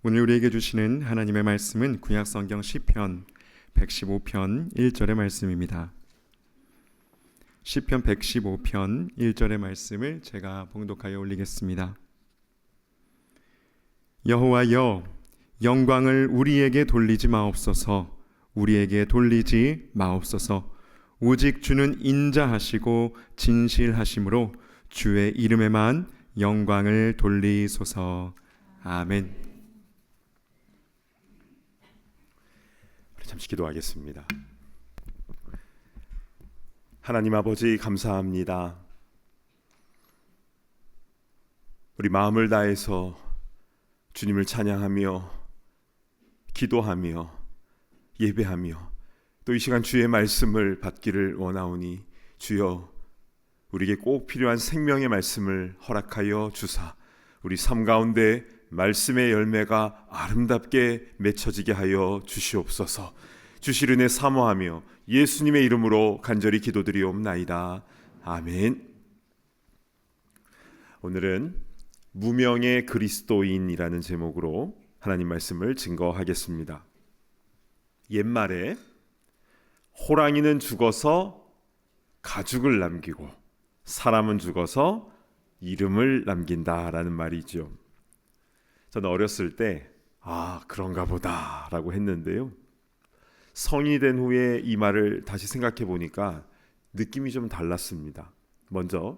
오늘 우리에게 주시는 하나님의 말씀은 구약성경 시편 115편 1절의 말씀입니다. 시편 115편 1절의 말씀을 제가 봉독하여 올리겠습니다. 여호와여, 영광을 우리에게 돌리지 마옵소서. 우리에게 돌리지 마옵소서. 오직 주는 인자하시고 진실하심으로 주의 이름에만 영광을 돌리소서. 아멘. 잠시 기도하겠습니다. 하나님 아버지, 감사합니다. 우리 마음을 다해서 주님을 찬양하며 기도하며 예배하며 또 이 시간 주의 말씀을 받기를 원하오니 주여, 우리에게 꼭 필요한 생명의 말씀을 허락하여 주사 우리 삶 가운데 말씀의 열매가 아름답게 맺혀지게 하여 주시옵소서. 주실 은혜 사모하며 예수님의 이름으로 간절히 기도드리옵나이다. 아멘. 오늘은 무명의 그리스도인이라는 제목으로 하나님 말씀을 증거하겠습니다. 옛말에 호랑이는 죽어서 가죽을 남기고 사람은 죽어서 이름을 남긴다라는 말이죠. 저는 어렸을 때 그런가 보다 라고 했는데요, 성인이 된 후에 이 말을 다시 생각해 보니까 느낌이 좀 달랐습니다. 먼저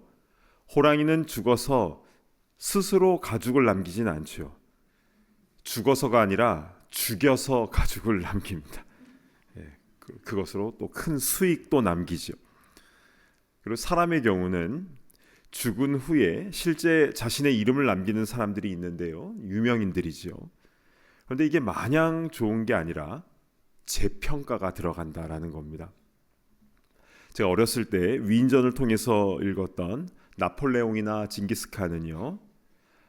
호랑이는 죽어서 스스로 가죽을 남기진 않죠. 죽어서가 아니라 죽여서 가죽을 남깁니다. 그것으로 또 큰 수익도 남기죠. 그리고 사람의 경우는 죽은 후에 실제 자신의 이름을 남기는 사람들이 있는데요, 유명인들이죠. 그런데 이게 마냥 좋은 게 아니라 재평가가 들어간다라는 겁니다. 제가 어렸을 때 위인전을 통해서 읽었던 나폴레옹이나 징기스칸은요,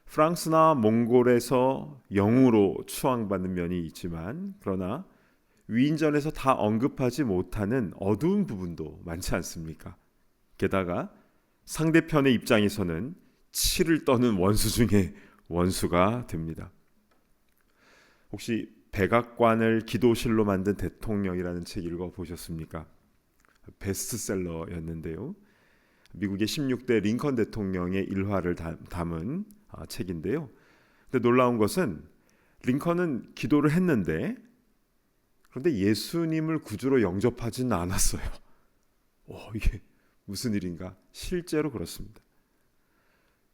프랑스나 몽골에서 영웅으로 추앙받는 면이 있지만 그러나 위인전에서 다 언급하지 못하는 어두운 부분도 많지 않습니까? 게다가 상대편의 입장에서는 치를 떠는 원수 중에 원수가 됩니다. 혹시 백악관을 기도실로 만든 대통령이라는 책 읽어보셨습니까? 베스트셀러였는데요, 미국의 16대 링컨 대통령의 일화를 담은 책인데요. 근데 놀라운 것은 링컨은 기도를 했는데 그런데 예수님을 구주로 영접하지는 않았어요. 이게 무슨 일인가? 실제로 그렇습니다.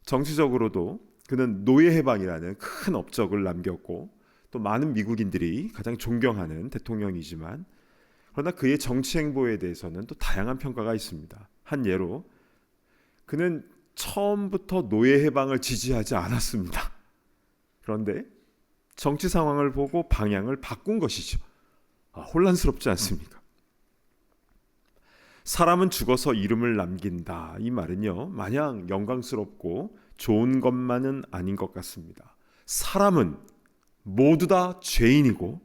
정치적으로도 그는 노예 해방이라는 큰 업적을 남겼고 또 많은 미국인들이 가장 존경하는 대통령이지만 그러나 그의 정치 행보에 대해서는 또 다양한 평가가 있습니다. 한 예로 그는 처음부터 노예 해방을 지지하지 않았습니다. 그런데 정치 상황을 보고 방향을 바꾼 것이죠. 혼란스럽지 않습니까? 사람은 죽어서 이름을 남긴다, 이 말은요 마냥 영광스럽고 좋은 것만은 아닌 것 같습니다. 사람은 모두 다 죄인이고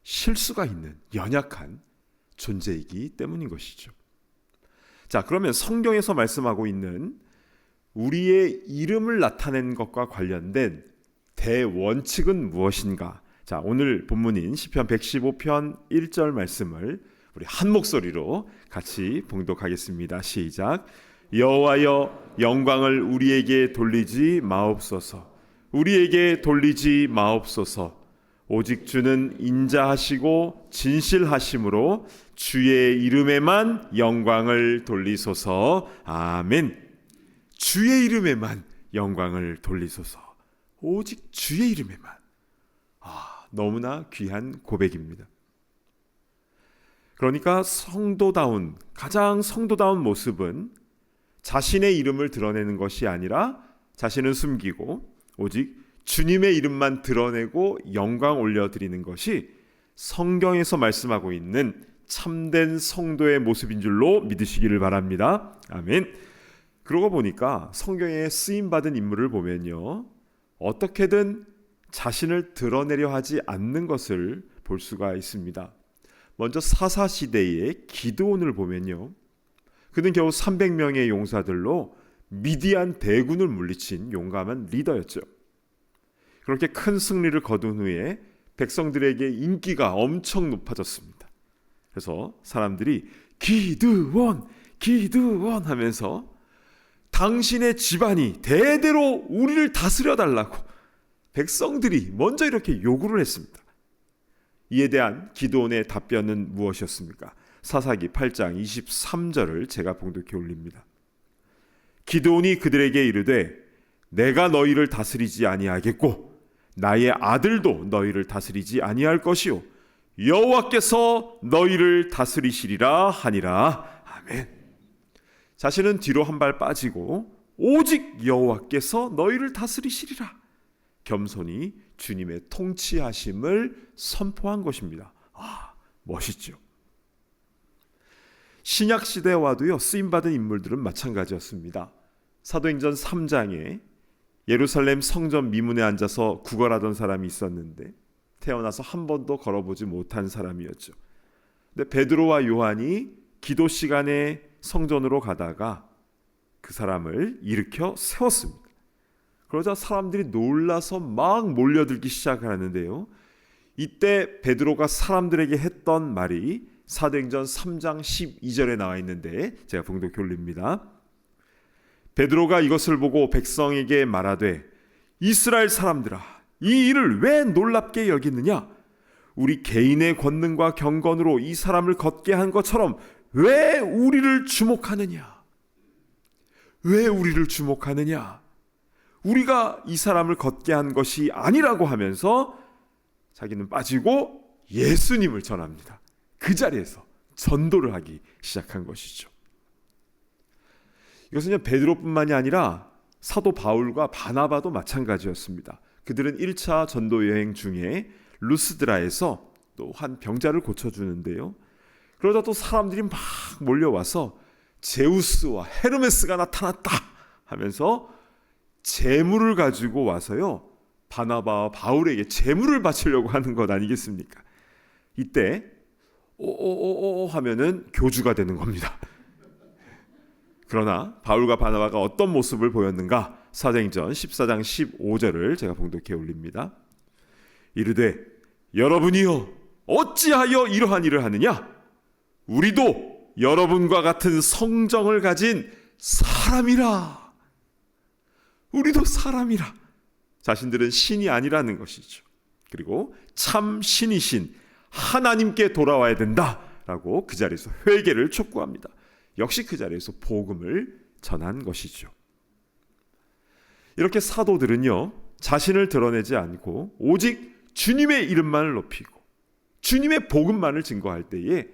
실수가 있는 연약한 존재이기 때문인 것이죠. 자, 그러면 성경에서 말씀하고 있는 우리의 이름을 나타낸 것과 관련된 대원칙은 무엇인가? 자, 오늘 본문인 시편 115편 1절 말씀을 우리 한 목소리로 같이 봉독하겠습니다. 시작. 여호와여, 영광을 우리에게 돌리지 마옵소서. 우리에게 돌리지 마옵소서. 오직 주는 인자하시고 진실하심으로 주의 이름에만 영광을 돌리소서. 아멘. 주의 이름에만 영광을 돌리소서. 오직 주의 이름에만. 너무나 귀한 고백입니다. 그러니까 가장 성도다운 모습은 자신의 이름을 드러내는 것이 아니라 자신을 숨기고 오직 주님의 이름만 드러내고 영광 올려드리는 것이 성경에서 말씀하고 있는 참된 성도의 모습인 줄로 믿으시기를 바랍니다. 아멘. 그러고 보니까 성경에 쓰임받은 인물을 보면요, 어떻게든 자신을 드러내려 하지 않는 것을 볼 수가 있습니다. 먼저 사사시대의 기드온을 보면요, 그는 겨우 300명의 용사들로 미디안 대군을 물리친 용감한 리더였죠. 그렇게 큰 승리를 거둔 후에 백성들에게 인기가 엄청 높아졌습니다. 그래서 사람들이 기드원, 기드원 하면서 당신의 집안이 대대로 우리를 다스려 달라고 백성들이 먼저 이렇게 요구를 했습니다. 이에 대한 기드온의 답변은 무엇이었습니까? 사사기 8장 23절을 제가 봉독해 올립니다. 기드온이 그들에게 이르되 내가 너희를 다스리지 아니하겠고 나의 아들도 너희를 다스리지 아니할 것이요 여호와께서 너희를 다스리시리라 하니라. 아멘. 자신은 뒤로 한 발 빠지고 오직 여호와께서 너희를 다스리시리라. 겸손히 주님의 통치하심을 선포한 것입니다. 멋있죠. 신약 시대와도요 쓰임받은 인물들은 마찬가지였습니다. 사도행전 3장에 예루살렘 성전 미문에 앉아서 구걸하던 사람이 있었는데 태어나서 한 번도 걸어보지 못한 사람이었죠. 근데 베드로와 요한이 기도 시간에 성전으로 가다가 그 사람을 일으켜 세웠습니다. 그러자 사람들이 놀라서 막 몰려들기 시작하는데요. 이때 베드로가 사람들에게 했던 말이 사도행전 3장 12절에 나와 있는데 제가 봉독해 올립니다. 베드로가 이것을 보고 백성에게 말하되 이스라엘 사람들아 이 일을 왜 놀랍게 여기느냐? 우리 개인의 권능과 경건으로 이 사람을 걷게 한 것처럼 왜 우리를 주목하느냐? 왜 우리를 주목하느냐? 우리가 이 사람을 걷게 한 것이 아니라고 하면서 자기는 빠지고 예수님을 전합니다. 그 자리에서 전도를 하기 시작한 것이죠. 이것은 베드로뿐만이 아니라 사도 바울과 바나바도 마찬가지였습니다. 그들은 1차 전도 여행 중에 루스드라에서 또 한 병자를 고쳐주는데요. 그러다 또 사람들이 막 몰려와서 제우스와 헤르메스가 나타났다 하면서 재물을 가지고 와서요 바나바와 바울에게 재물을 바치려고 하는 것 아니겠습니까? 이때 오오오오 하면은 교주가 되는 겁니다. 그러나 바울과 바나바가 어떤 모습을 보였는가? 사도행전 14장 15절을 제가 봉독해 올립니다. 이르되 여러분이여 어찌하여 이러한 일을 하느냐? 우리도 여러분과 같은 성정을 가진 사람이라. 우리도 사람이라. 자신들은 신이 아니라는 것이죠. 그리고 참 신이신 하나님께 돌아와야 된다라고 그 자리에서 회개를 촉구합니다. 역시 그 자리에서 복음을 전한 것이죠. 이렇게 사도들은요 자신을 드러내지 않고 오직 주님의 이름만을 높이고 주님의 복음만을 증거할 때에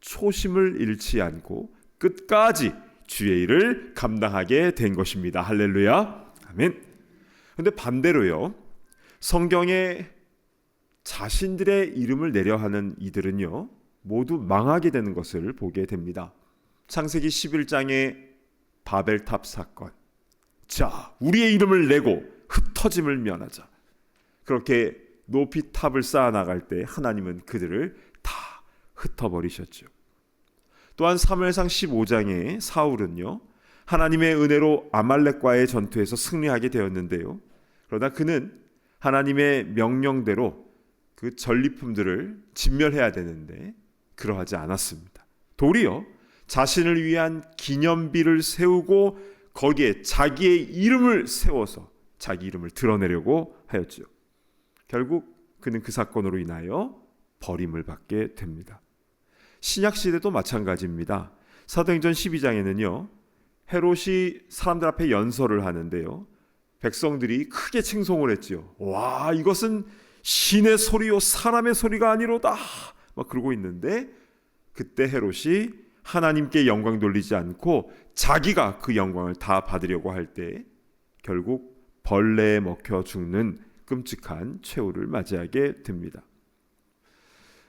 초심을 잃지 않고 끝까지 주의 일을 감당하게 된 것입니다. 할렐루야. 아멘. 그런데 반대로요 성경에 자신들의 이름을 내려 하는 이들은요 모두 망하게 되는 것을 보게 됩니다. 창세기 11장의 바벨탑 사건. 자, 우리의 이름을 내고 흩어짐을 면하자. 그렇게 높이 탑을 쌓아 나갈 때 하나님은 그들을 다 흩어버리셨죠. 또한 사무엘상 15장에 사울은요 하나님의 은혜로 아말렉과의 전투에서 승리하게 되었는데요. 그러나 그는 하나님의 명령대로 그 전리품들을 진멸해야 되는데 그러하지 않았습니다. 도리어 자신을 위한 기념비를 세우고 거기에 자기의 이름을 세워서 자기 이름을 드러내려고 하였죠. 결국 그는 그 사건으로 인하여 버림을 받게 됩니다. 신약시대도 마찬가지입니다. 사도행전 12장에는요 헤롯이 사람들 앞에 연설을 하는데요 백성들이 크게 칭송을 했지요. 와, 이것은 신의 소리요 사람의 소리가 아니로다 막 그러고 있는데 그때 헤롯이 하나님께 영광 돌리지 않고 자기가 그 영광을 다 받으려고 할 때 결국 벌레에 먹혀 죽는 끔찍한 최후를 맞이하게 됩니다.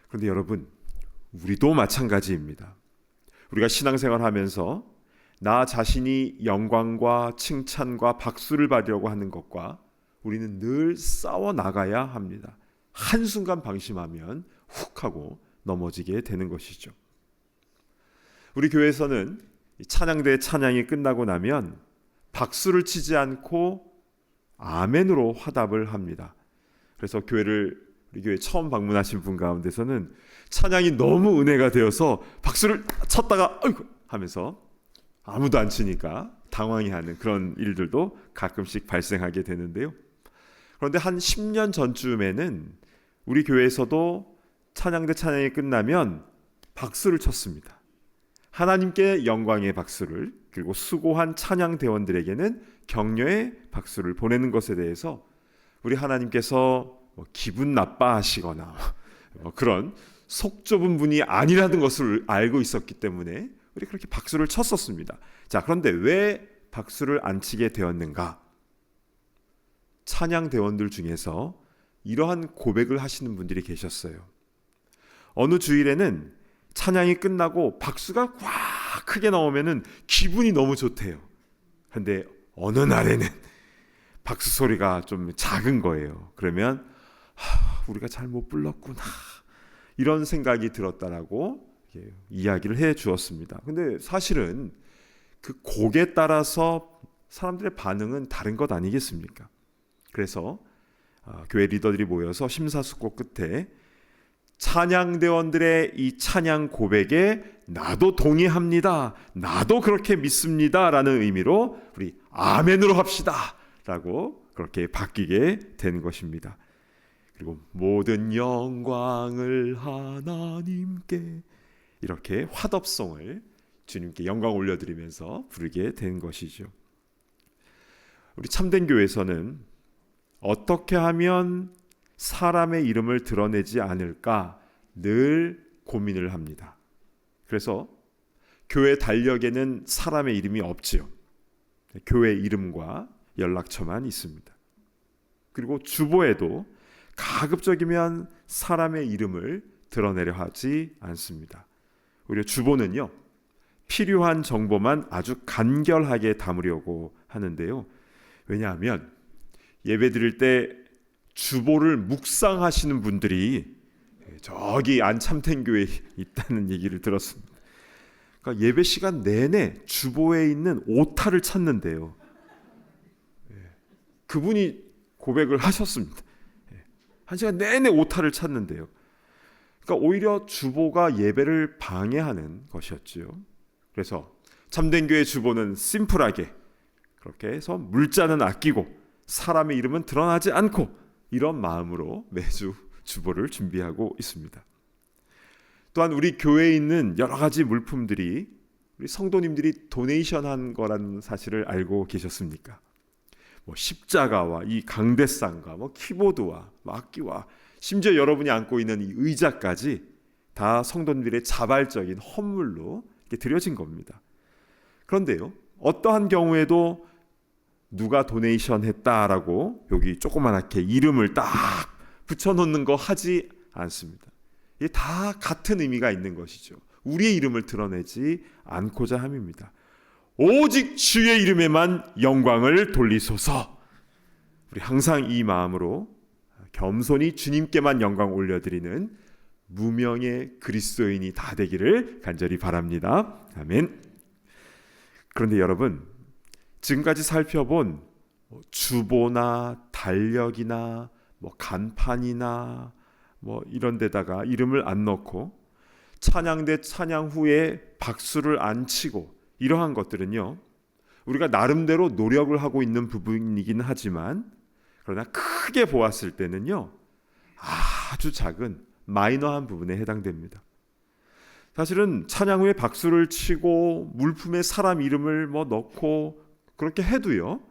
그런데 여러분 우리도 마찬가지입니다. 우리가 신앙생활 하면서 나 자신이 영광과 칭찬과 박수를 받으려고 하는 것과 우리는 늘 싸워 나가야 합니다. 한순간 방심하면 훅 하고 넘어지게 되는 것이죠. 우리 교회에서는 찬양대 찬양이 끝나고 나면 박수를 치지 않고 아멘으로 화답을 합니다. 그래서 우리 교회 처음 방문하신 분 가운데서는 찬양이 너무 은혜가 되어서 박수를 쳤다가 어이구 하면서 아무도 안 치니까 당황해하는 그런 일들도 가끔씩 발생하게 되는데요. 그런데 한 10년 전쯤에는 우리 교회에서도 찬양 대 찬양이 끝나면 박수를 쳤습니다. 하나님께 영광의 박수를, 그리고 수고한 찬양 대원들에게는 격려의 박수를 보내는 것에 대해서 우리 하나님께서 기분 나빠하시거나 그런 속 좁은 분이 아니라는 것을 알고 있었기 때문에 우리 그렇게 박수를 쳤었습니다. 자, 그런데 왜 박수를 안 치게 되었는가? 찬양 대원들 중에서 이러한 고백을 하시는 분들이 계셨어요. 어느 주일에는 찬양이 끝나고 박수가 꽉 크게 나오면은 기분이 너무 좋대요. 그런데 어느 날에는 박수 소리가 좀 작은 거예요. 그러면 우리가 잘못 불렀구나, 이런 생각이 들었다라고 이야기를 해 주었습니다. 근데 사실은 그 곡에 따라서 사람들의 반응은 다른 것 아니겠습니까? 그래서 교회 리더들이 모여서 심사숙고 끝에 찬양대원들의 이 찬양 고백에 나도 동의합니다, 나도 그렇게 믿습니다 라는 의미로 우리 아멘으로 합시다 라고 그렇게 바뀌게 된 것입니다. 그리고 모든 영광을 하나님께, 이렇게 화답송을 주님께 영광 올려드리면서 부르게 된 것이죠. 우리 참된 교회에서는 어떻게 하면 사람의 이름을 드러내지 않을까 늘 고민을 합니다. 그래서 교회 달력에는 사람의 이름이 없지요. 교회 이름과 연락처만 있습니다. 그리고 주보에도 가급적이면 사람의 이름을 드러내려 하지 않습니다. 오히려 주보는요, 필요한 정보만 아주 간결하게 담으려고 하는데요. 왜냐하면 예배 드릴 때 주보를 묵상하시는 분들이 저기 안참텐교회에 있다는 얘기를 들었습니다. 그러니까 예배 시간 내내 주보에 있는 오타를 찾는데요. 그분이 고백을 하셨습니다. 한 시간 내내 오타를 찾는데요. 그러니까 오히려 주보가 예배를 방해하는 것이었지요. 그래서 참된 교회 주보는 심플하게 그렇게 해서 물자는 아끼고 사람의 이름은 드러나지 않고, 이런 마음으로 매주 주보를 준비하고 있습니다. 또한 우리 교회에 있는 여러 가지 물품들이 우리 성도님들이 도네이션한 거라는 사실을 알고 계셨습니까? 십자가와 이 강대상과 키보드와 악기와 심지어 여러분이 안고 있는 이 의자까지 다 성도님들의 자발적인 헌물로 이렇게 드려진 겁니다. 그런데요, 어떠한 경우에도 누가 도네이션 했다라고 여기 조그맣게 이름을 딱 붙여놓는 거 하지 않습니다. 이게 다 같은 의미가 있는 것이죠. 우리의 이름을 드러내지 않고자 함입니다. 오직 주의 이름에만 영광을 돌리소서. 우리 항상 이 마음으로 겸손히 주님께만 영광 올려드리는 무명의 그리스도인이 다 되기를 간절히 바랍니다. 아멘. 그런데 여러분, 지금까지 살펴본 주보나 달력이나 간판이나 이런 데다가 이름을 안 넣고 찬양대 찬양 후에 박수를 안 치고, 이러한 것들은요, 우리가 나름대로 노력을 하고 있는 부분이긴 하지만, 그러나 크게 보았을 때는요, 아주 작은 마이너한 부분에 해당됩니다. 사실은 찬양 후에 박수를 치고 물품에 사람 이름을 넣고 그렇게 해도요,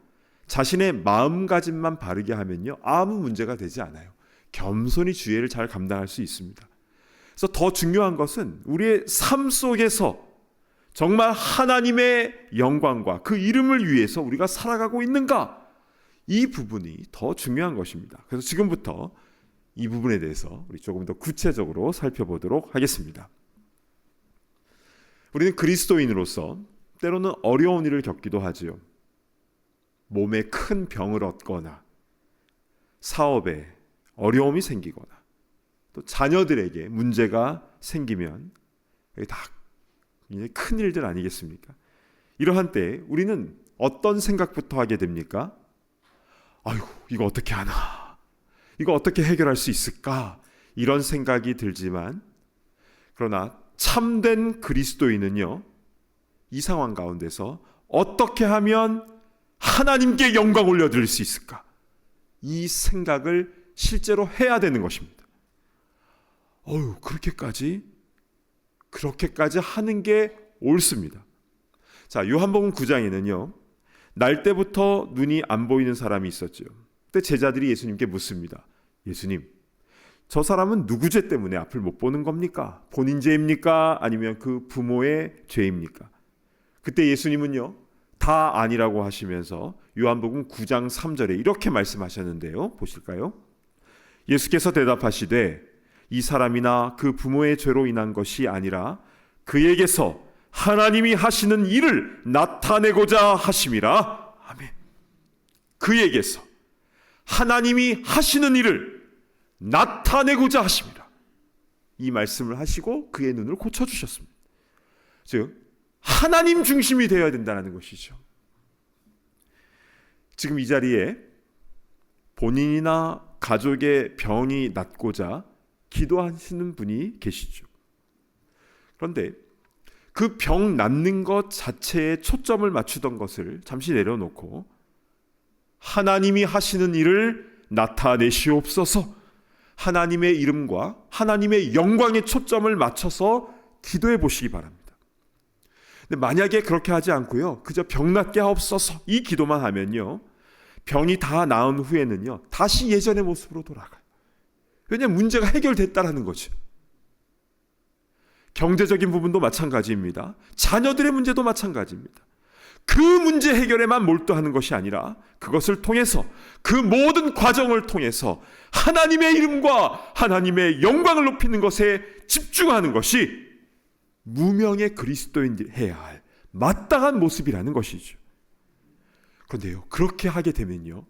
자신의 마음가짐만 바르게 하면요, 아무 문제가 되지 않아요. 겸손히 주예를 잘 감당할 수 있습니다. 그래서 더 중요한 것은 우리의 삶 속에서 정말 하나님의 영광과 그 이름을 위해서 우리가 살아가고 있는가, 이 부분이 더 중요한 것입니다. 그래서 지금부터 이 부분에 대해서 우리 조금 더 구체적으로 살펴보도록 하겠습니다. 우리는 그리스도인으로서 때로는 어려운 일을 겪기도 하지요. 몸에 큰 병을 얻거나 사업에 어려움이 생기거나 또 자녀들에게 문제가 생기면 이게 다 큰 일들 아니겠습니까? 이러한 때 우리는 어떤 생각부터 하게 됩니까? 아이고, 이거 어떻게 하나? 이거 어떻게 해결할 수 있을까? 이런 생각이 들지만, 그러나 참된 그리스도인은요, 이 상황 가운데서 어떻게 하면 하나님께 영광 올려드릴 수 있을까? 이 생각을 실제로 해야 되는 것입니다. 그렇게까지 하는 게 옳습니다. 자, 요한복음 9장에는요, 날 때부터 눈이 안 보이는 사람이 있었죠. 그때 제자들이 예수님께 묻습니다. 예수님, 저 사람은 누구 죄 때문에 앞을 못 보는 겁니까? 본인 죄입니까? 아니면 그 부모의 죄입니까? 그때 예수님은요, 다 아니라고 하시면서 요한복음 9장 3절에 이렇게 말씀하셨는데요. 보실까요? 예수께서 대답하시되 이 사람이나 그 부모의 죄로 인한 것이 아니라 그에게서 하나님이 하시는 일을 나타내고자 하심이라. 아멘. 그에게서 하나님이 하시는 일을 나타내고자 하심이라. 이 말씀을 하시고 그의 눈을 고쳐주셨습니다. 즉 하나님 중심이 되어야 된다는 것이죠. 지금 이 자리에 본인이나 가족의 병이 낫고자 기도하시는 분이 계시죠. 그런데 그 병 낫는 것 자체에 초점을 맞추던 것을 잠시 내려놓고 하나님이 하시는 일을 나타내시옵소서, 하나님의 이름과 하나님의 영광에 초점을 맞춰서 기도해 보시기 바랍니다. 근데 만약에 그렇게 하지 않고요, 그저 병 낫게 하옵소서 이 기도만 하면요, 병이 다 나은 후에는요 다시 예전의 모습으로 돌아가요. 왜냐하면 문제가 해결됐다라는 거죠. 경제적인 부분도 마찬가지입니다. 자녀들의 문제도 마찬가지입니다. 그 문제 해결에만 몰두하는 것이 아니라 그것을 통해서, 그 모든 과정을 통해서 하나님의 이름과 하나님의 영광을 높이는 것에 집중하는 것이 무명의 그리스도인들이 해야 할 마땅한 모습이라는 것이죠. 그런데요, 그렇게 하게 되면요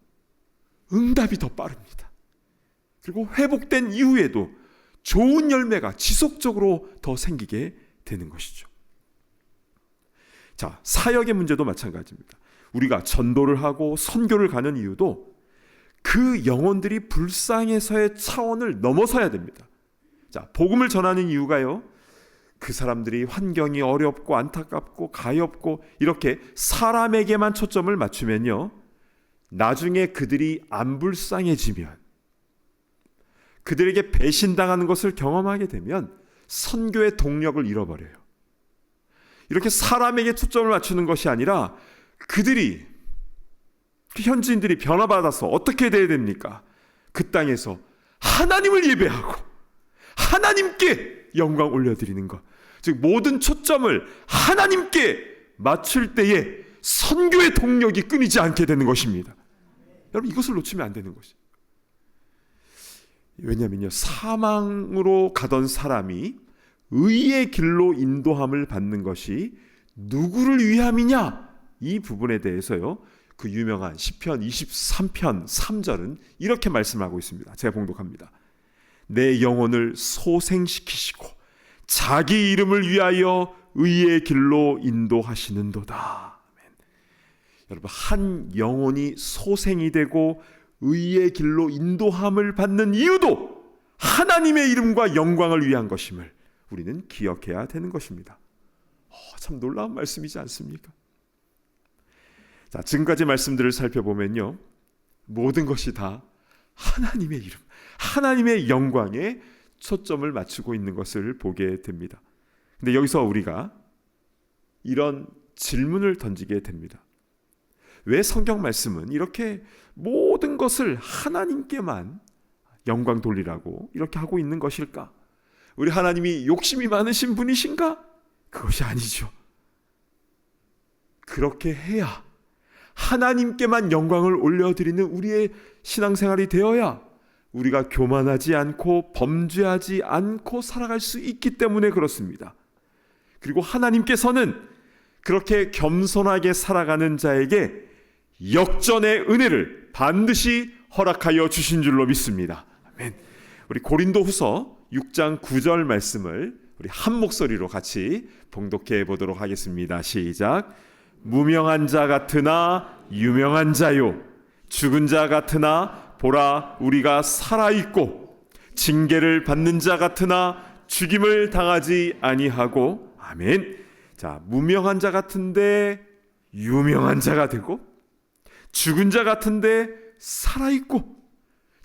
응답이 더 빠릅니다. 그리고 회복된 이후에도 좋은 열매가 지속적으로 더 생기게 되는 것이죠. 자, 사역의 문제도 마찬가지입니다. 우리가 전도를 하고 선교를 가는 이유도 그 영혼들이 불쌍해서의 차원을 넘어서야 됩니다. 자, 복음을 전하는 이유가요, 그 사람들이 환경이 어렵고 안타깝고 가엾고 이렇게 사람에게만 초점을 맞추면요, 나중에 그들이 안 불쌍해지면, 그들에게 배신당하는 것을 경험하게 되면 선교의 동력을 잃어버려요. 이렇게 사람에게 초점을 맞추는 것이 아니라 그들이, 현지인들이 변화받아서 어떻게 돼야 됩니까? 그 땅에서 하나님을 예배하고 하나님께 영광 올려드리는 것, 즉 모든 초점을 하나님께 맞출 때에 선교의 동력이 끊이지 않게 되는 것입니다. 여러분, 이것을 놓치면 안 되는 것이죠. 왜냐하면요, 사망으로 가던 사람이 의의 길로 인도함을 받는 것이 누구를 위함이냐, 이 부분에 대해서요, 그 유명한 시편 23편 3절은 이렇게 말씀하고 있습니다. 제가 봉독합니다. 내 영혼을 소생시키시고 자기 이름을 위하여 의의 길로 인도하시는도다. 아멘. 여러분, 한 영혼이 소생이 되고 의의 길로 인도함을 받는 이유도 하나님의 이름과 영광을 위한 것임을 우리는 기억해야 되는 것입니다. 참 놀라운 말씀이지 않습니까? 자, 지금까지 말씀들을 살펴보면요, 모든 것이 다 하나님의 이름, 하나님의 영광에 초점을 맞추고 있는 것을 보게 됩니다. 근데 여기서 우리가 이런 질문을 던지게 됩니다. 왜 성경 말씀은 이렇게 모든 것을 하나님께만 영광 돌리라고 이렇게 하고 있는 것일까? 우리 하나님이 욕심이 많으신 분이신가? 그것이 아니죠. 그렇게 해야, 하나님께만 영광을 올려드리는 우리의 신앙생활이 되어야 우리가 교만하지 않고 범죄하지 않고 살아갈 수 있기 때문에 그렇습니다. 그리고 하나님께서는 그렇게 겸손하게 살아가는 자에게 역전의 은혜를 반드시 허락하여 주신 줄로 믿습니다. 아멘. 우리 고린도후서 6장 9절 말씀을 우리 한 목소리로 같이 봉독해 보도록 하겠습니다. 시작. 무명한 자 같으나 유명한 자요, 죽은 자 같으나 보라 우리가 살아있고 징계를 받는 자 같으나 죽임을 당하지 아니하고 아멘. 자, 무명한 자 같은데 유명한 자가 되고 죽은 자 같은데 살아있고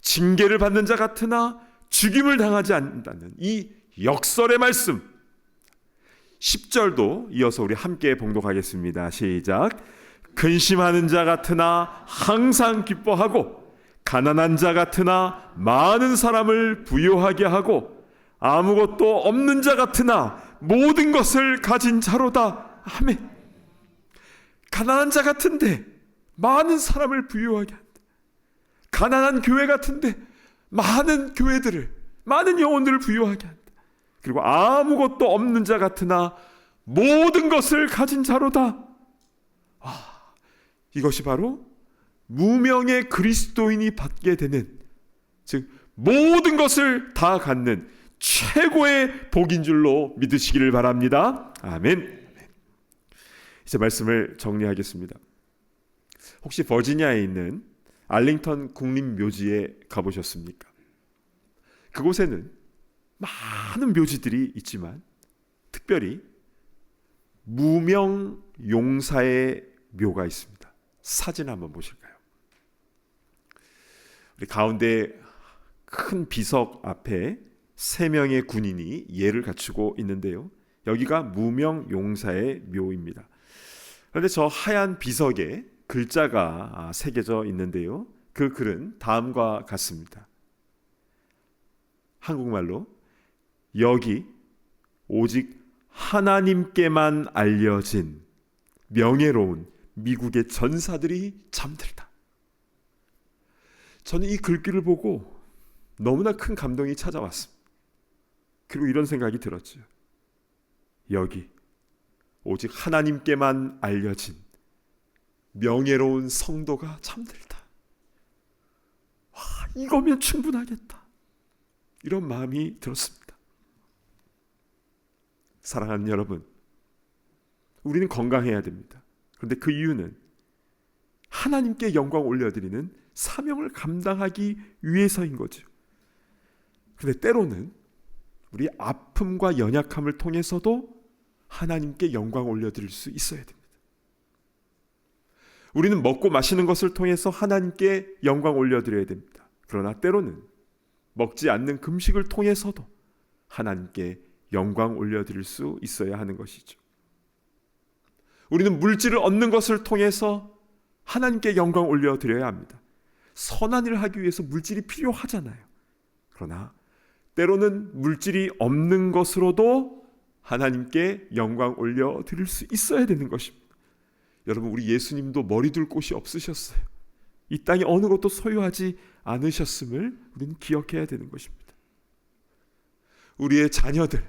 징계를 받는 자 같으나 죽임을 당하지 않는다는 이 역설의 말씀 10절도 이어서 우리 함께 봉독하겠습니다. 시작. 근심하는 자 같으나 항상 기뻐하고 가난한 자 같으나 많은 사람을 부요하게 하고 아무것도 없는 자 같으나 모든 것을 가진 자로다. 아멘. 가난한 자 같은데 많은 사람을 부요하게 한다. 가난한 교회 같은데 많은 교회들을, 많은 영혼들을 부요하게 한다. 그리고 아무것도 없는 자 같으나 모든 것을 가진 자로다. 이것이 바로 무명의 그리스도인이 받게 되는, 즉 모든 것을 다 갖는 최고의 복인 줄로 믿으시기를 바랍니다. 아멘. 이제 말씀을 정리하겠습니다. 혹시 버지니아에 있는 알링턴 국립묘지에 가보셨습니까? 그곳에는 많은 묘지들이 있지만 특별히 무명 용사의 묘가 있습니다. 사진 한번 보실까요? 우리 가운데 큰 비석 앞에 3명의 군인이 예를 갖추고 있는데요. 여기가 무명 용사의 묘입니다. 그런데 저 하얀 비석에 글자가 새겨져 있는데요. 그 글은 다음과 같습니다. 한국말로 여기 오직 하나님께만 알려진 명예로운 미국의 전사들이 잠들다. 저는 이 글귀를 보고 너무나 큰 감동이 찾아왔습니다. 그리고 이런 생각이 들었죠. 여기 오직 하나님께만 알려진 명예로운 성도가 잠들다. 와, 이거면 충분하겠다. 이런 마음이 들었습니다. 사랑하는 여러분, 우리는 건강해야 됩니다. 그런데 그 이유는 하나님께 영광 올려드리는 사명을 감당하기 위해서인 거죠. 그런데 때로는 우리 아픔과 연약함을 통해서도 하나님께 영광 올려드릴 수 있어야 됩니다. 우리는 먹고 마시는 것을 통해서 하나님께 영광 올려드려야 됩니다. 그러나 때로는 먹지 않는 금식을 통해서도 하나님께 영광 올려드릴 수 있어야 하는 것이죠. 우리는 물질을 얻는 것을 통해서 하나님께 영광 올려드려야 합니다. 선한 일을 하기 위해서 물질이 필요하잖아요. 그러나 때로는 물질이 없는 것으로도 하나님께 영광 올려드릴 수 있어야 되는 것입니다. 여러분, 우리 예수님도 머리 둘 곳이 없으셨어요. 이 땅에 어느 것도 소유하지 않으셨음을 우리는 기억해야 되는 것입니다. 우리의 자녀들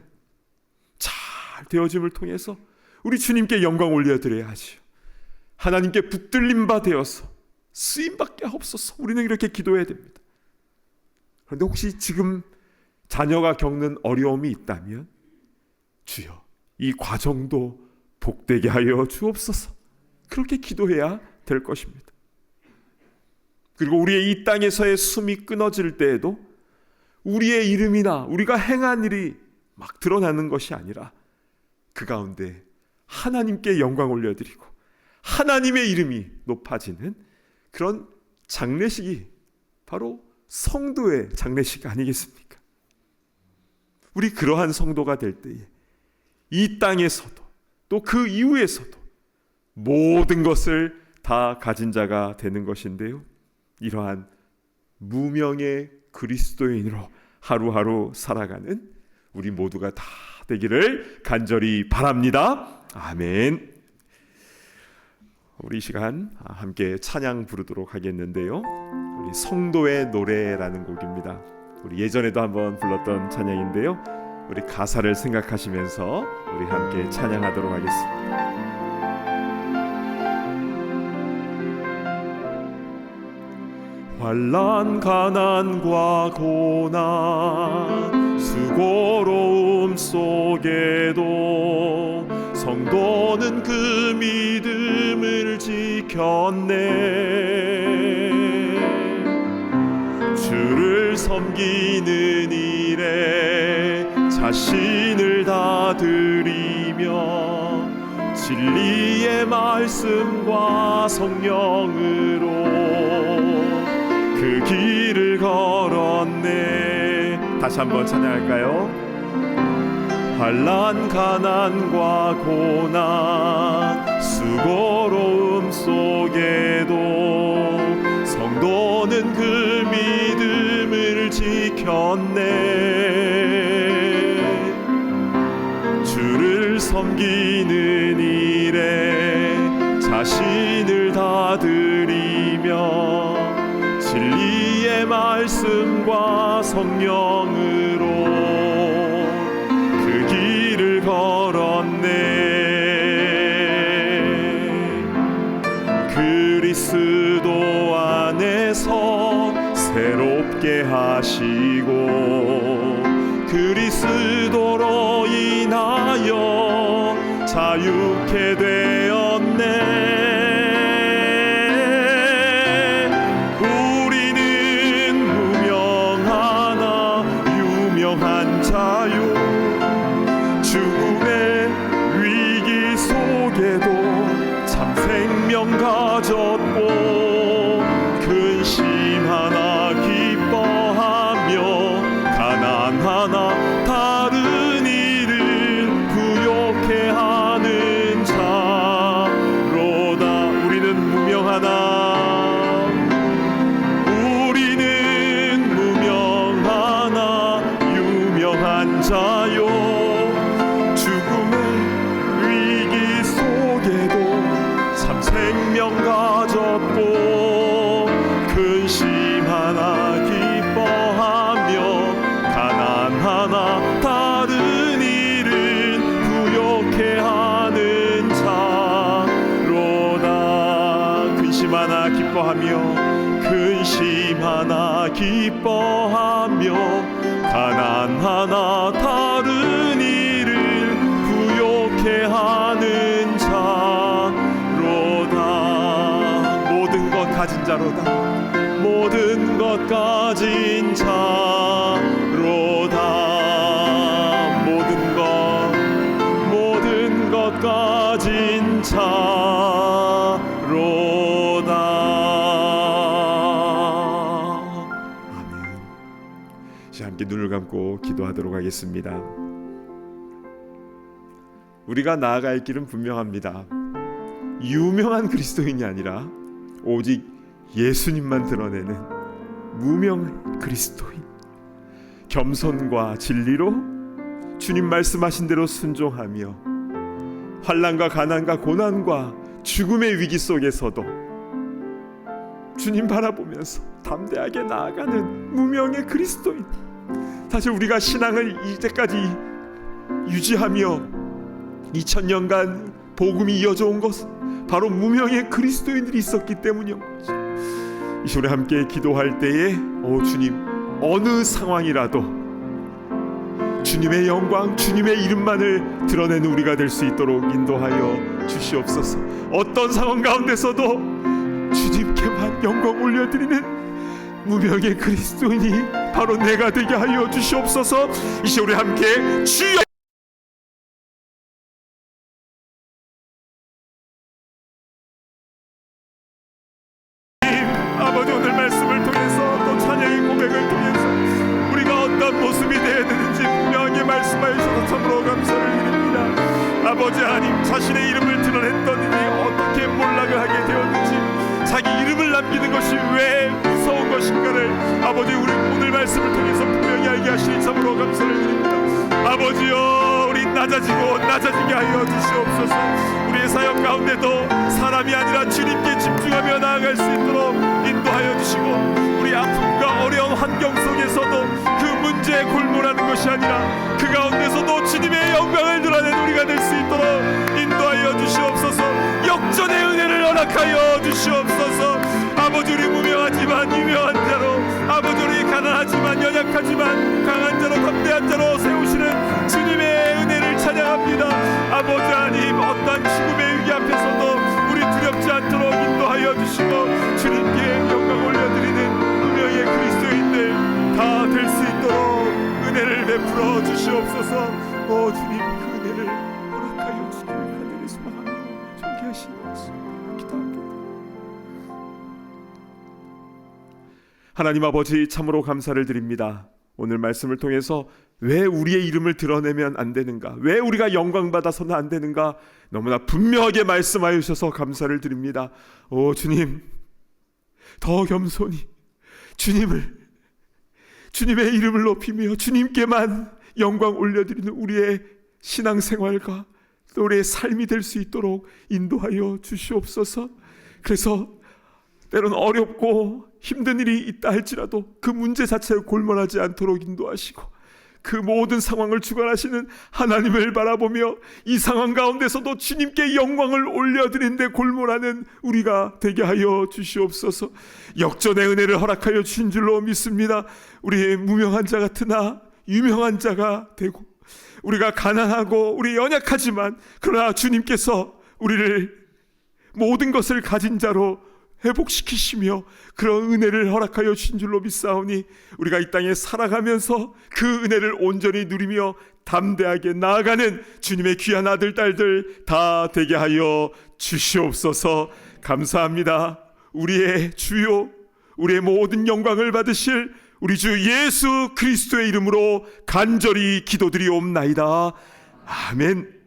잘 되어짐을 통해서 우리 주님께 영광 올려드려야 하지요. 하나님께 붙들림 바 되어서 쓰임받게 하옵소서. 우리는 이렇게 기도해야 됩니다. 그런데 혹시 지금 자녀가 겪는 어려움이 있다면 주여 이 과정도 복되게 하여 주옵소서. 그렇게 기도해야 될 것입니다. 그리고 우리의 이 땅에서의 숨이 끊어질 때에도 우리의 이름이나 우리가 행한 일이 막 드러나는 것이 아니라 그 가운데 하나님께 영광 올려드리고 하나님의 이름이 높아지는 그런 장례식이 바로 성도의 장례식 아니겠습니까? 우리 그러한 성도가 될 때에 이 땅에서도 또 그 이후에서도 모든 것을 다 가진 자가 되는 것인데요. 이러한 무명의 그리스도인으로 하루하루 살아가는 우리 모두가 다 되기를 간절히 바랍니다. 아멘. 우리 이 시간 함께 찬양 부르도록 하겠는데요. 우리 성도의 노래라는 곡입니다. 우리 예전에도 한번 불렀던 찬양인데요. 우리 가사를 생각하시면서 우리 함께 찬양하도록 하겠습니다. 환난 가난과 고난 수고로움 속에도 성도는 그 믿음을 지켰네. 주를 섬기는 일에 자신을 다 드리며 진리의 말씀과 성령으로 그 길을 걸었네. 다시 한번 찬양할까요? 환난 가난과 고난 수고로움 속에도 성도는 그 믿음을 지켰네. 주를 섬기는 일에 자신을 다 드리며 진리의 말씀과 성령으로 그 길을 걸었네. 그리스도 안에서 새롭게 하시고 그리스도로 인하여 자유케 되었네. 우리는 무명하나 유명한 자유 죽음의 위기 속에도 참 생명 가졌고 근심 하나 기뻐하며 가난 하나 다른 이를 부욕해 하는 자로다. 우리는 무명하나 유명한 자요 생명 가졌고 근심 하나 기뻐하며 가난 하나 다른 일은 부욕해 하는 자로다. 근심 하나 기뻐하며 가난 하나 다른 일을 부욕해 하는 자로다. 모든 것 가진 자로다. 모든 것 가진 자로다. 모든 것 가진 자로다. 아멘. 이제 함께 눈을 감고 기도하도록 하겠습니다. 우리가 나아갈 길은 분명합니다. 유명한 그리스도인이 아니라 오직 예수님만 드러내는 무명 그리스도인, 겸손과 진리로 주님 말씀하신 대로 순종하며 환난과 가난과 고난과 죽음의 위기 속에서도 주님 바라보면서 담대하게 나아가는 무명의 그리스도인. 사실 우리가 신앙을 이제까지 유지하며 2000년간 복음이 이어져 온 것은 바로 무명의 그리스도인들이 있었기 때문이었죠. 이 시간에 함께 기도할 때에 주님, 어느 상황이라도 주님의 영광, 주님의 이름만을 드러내는 우리가 될 수 있도록 인도하여 주시옵소서. 어떤 상황 가운데서도 주님께만 영광 올려드리는 무명의 그리스도인이 바로 내가 되게 하여 주시옵소서. 이 시간에 함께 주여 아버지, 오늘 말씀을 통해서 또 찬양의 고백을 통해서 우리가 어떤 모습이 되어야 되는지 분명하게 말씀하여 주셔서 참으로 감사를 드립니다. 아버지 하나님, 자신의 이름을 드러냈던 일이 어떻게 몰락을 하게 되었는지, 자기 이름을 남기는 것이 왜 무서운 것인가를 아버지, 우리 오늘 말씀을 통해서 분명히 알게 하시니 참으로 감사를 드립니다. 아버지여, 우리 낮아지게 하여 주시옵소서. 우리의 사역 가운데도 사람이 아니라 주님께 집중하며 나아갈 수 있도록 인도하여 주시고, 우리 아픔과 어려운 환경 속에서도 그 문제에 골몰하는 것이 아니라 그 가운데서도 주님의 영광을 드러내는 우리가 될 수 있도록 인도하여 주시옵소서. 역전의 은혜를 허락하여 주시옵소서. 아버지, 우리 무명하지만 유명한 자로, 아버지, 우리 가난하지만 연약하지만 강한 자로, 담대한 자로 세우시는 주님의 은혜를 찬양합니다. 아버지 하나님, 어떠한 죽음의 위기 앞에서도 우리 두렵지 않도록 인도하여 주시고 주님께 영광 올려드리는 무명의 그리스도인들 베풀어 주시옵소서. 주님 그 은혜를 허락하여 주기를 간절히 소망하며 존귀하신 말씀 기도합니다. 하나님 아버지, 참으로 감사를 드립니다. 오늘 말씀을 통해서 왜 우리의 이름을 드러내면 안 되는가, 왜 우리가 영광 받아서는 안 되는가 너무나 분명하게 말씀하여 주셔서 감사를 드립니다. 주님, 더 겸손히 주님의 이름을 높이며 주님께만 영광 올려드리는 우리의 신앙생활과 또 우리의 삶이 될 수 있도록 인도하여 주시옵소서. 그래서 때론 어렵고 힘든 일이 있다 할지라도 그 문제 자체에 골몰하지 않도록 인도하시고, 그 모든 상황을 주관하시는 하나님을 바라보며 이 상황 가운데서도 주님께 영광을 올려드리는 데 골몰하는 우리가 되게 하여 주시옵소서. 역전의 은혜를 허락하여 주신 줄로 믿습니다. 우리의 무명한 자 같으나 유명한 자가 되고, 우리가 가난하고 우리 연약하지만 그러나 주님께서 우리를 모든 것을 가진 자로 회복시키시며 그런 은혜를 허락하여 주신 줄로 믿사오니, 우리가 이 땅에 살아가면서 그 은혜를 온전히 누리며 담대하게 나아가는 주님의 귀한 아들 딸들 다 되게 하여 주시옵소서. 감사합니다. 우리의 주요, 우리의 모든 영광을 받으실 우리 주 예수 그리스도의 이름으로 간절히 기도드리옵나이다. 아멘.